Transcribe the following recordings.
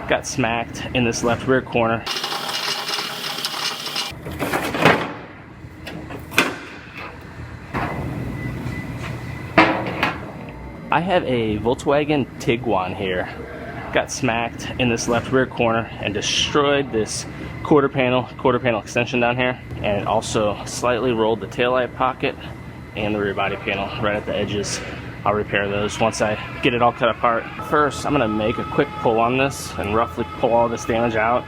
got smacked in this left rear corner. I have a Volkswagen Tiguan here. Got smacked in this left rear corner and destroyed this quarter panel extension down here, and it also slightly rolled the taillight pocket and the rear body panel right at the edges. I'll repair those once I get it all cut apart. First, I'm gonna make a quick pull on this and roughly pull all this damage out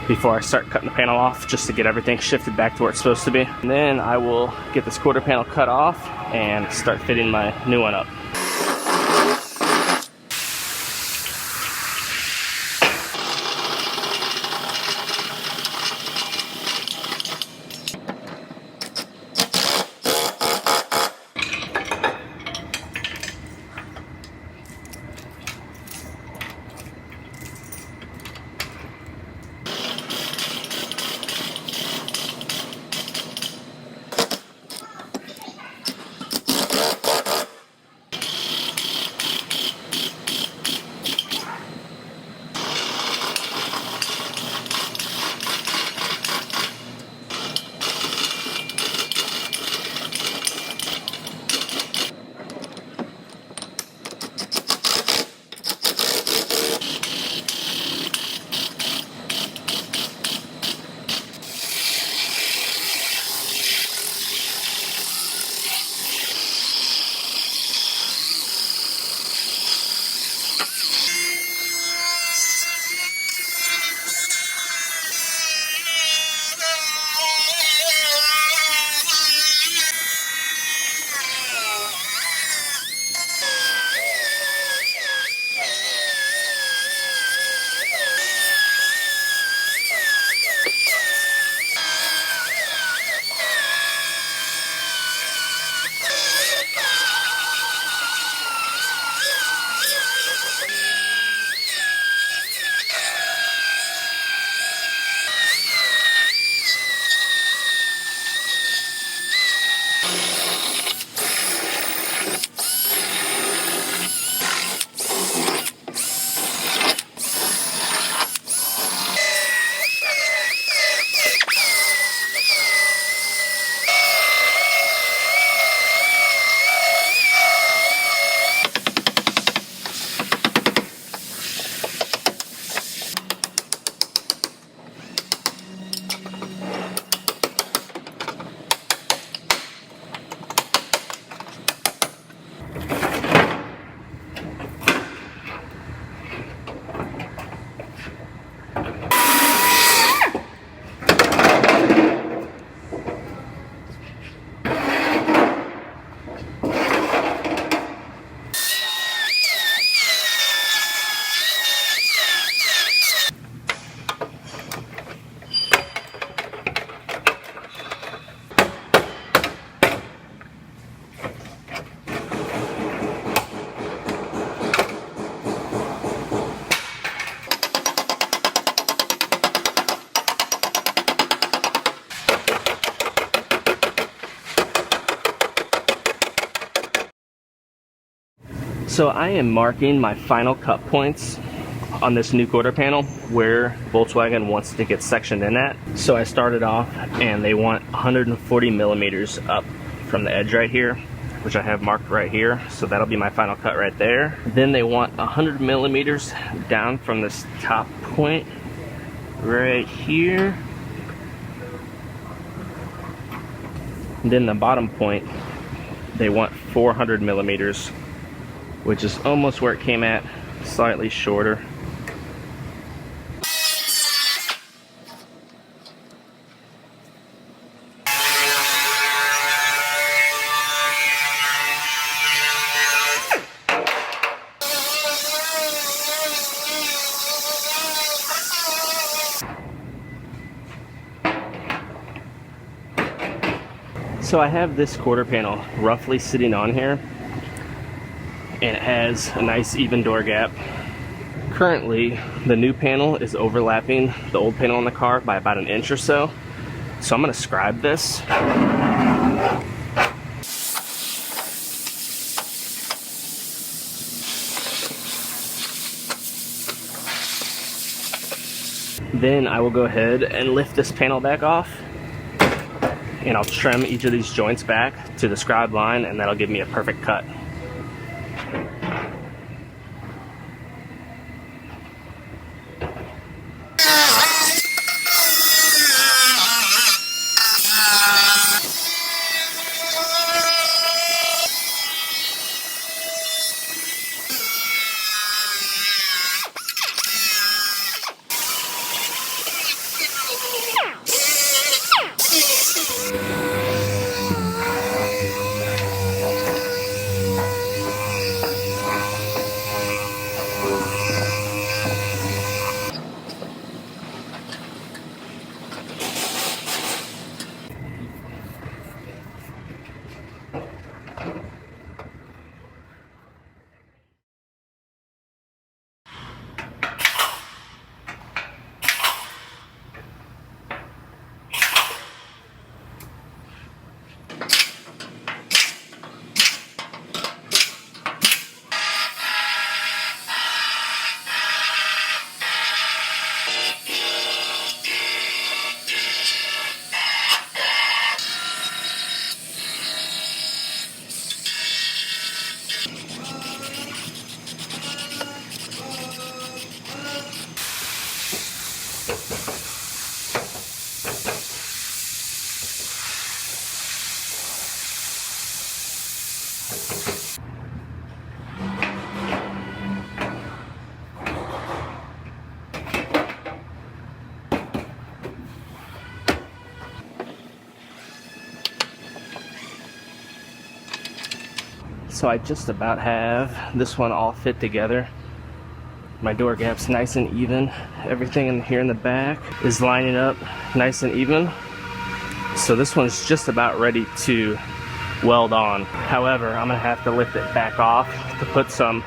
before I start cutting the panel off, just to get everything shifted back to where it's supposed to be. And then I will get this quarter panel cut off and start fitting my new one up. So I am marking my final cut points on this new quarter panel where Volkswagen wants to get sectioned in at. So I started off and they want 140 millimeters up from the edge right here, which I have marked right here. So that'll be my final cut right there. Then they want 100 millimeters down from this top point right here. And then the bottom point, they want 400 millimeters, which is almost where it came at, slightly shorter. So I have this quarter panel roughly sitting on here, and it has a nice even door gap. Currently, the new panel is overlapping the old panel on the car by about 1 inch or so. So I'm gonna scribe this. Then I will go ahead and lift this panel back off, and I'll trim each of these joints back to the scribe line, and that'll give me a perfect cut. So I just about have this one all fit together. My door gap's nice and even. Everything in here in the back is lining up nice and even. So this one's just about ready to weld on. However, I'm gonna have to lift it back off to put some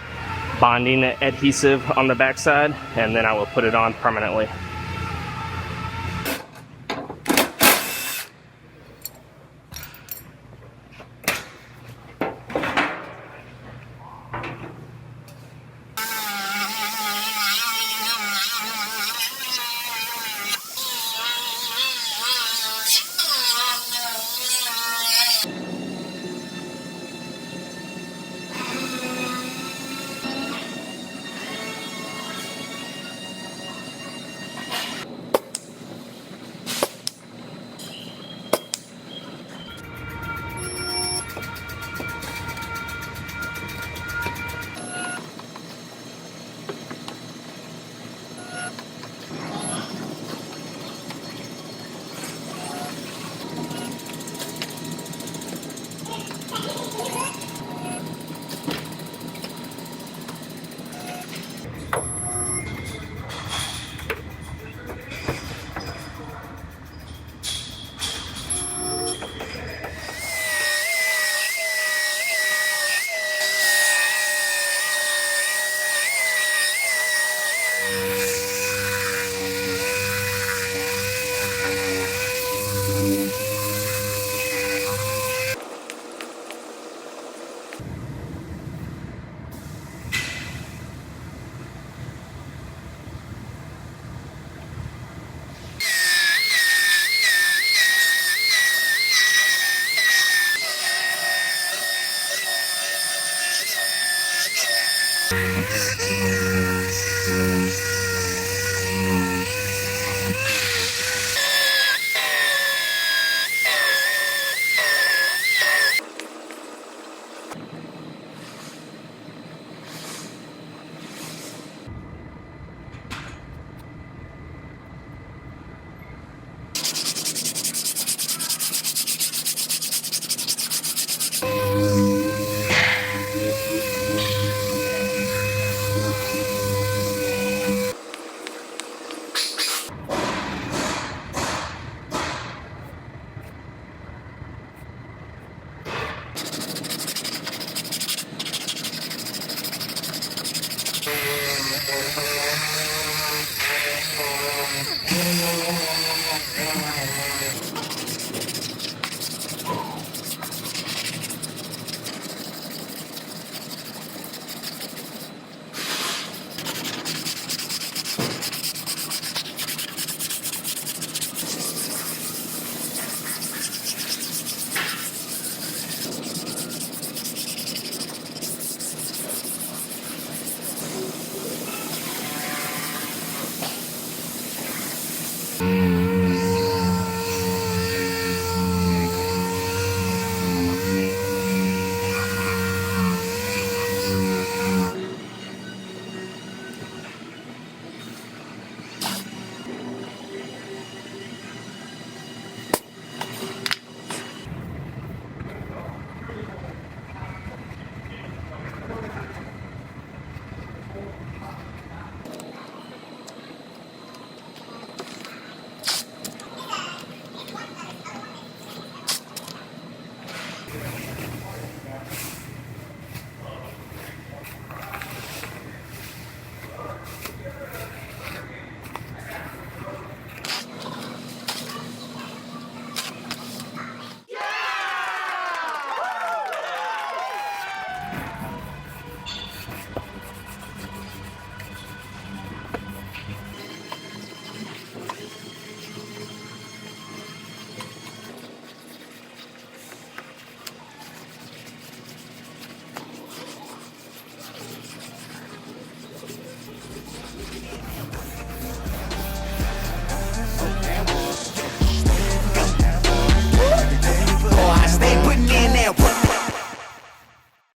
bonding adhesive on the backside, and then I will put it on permanently.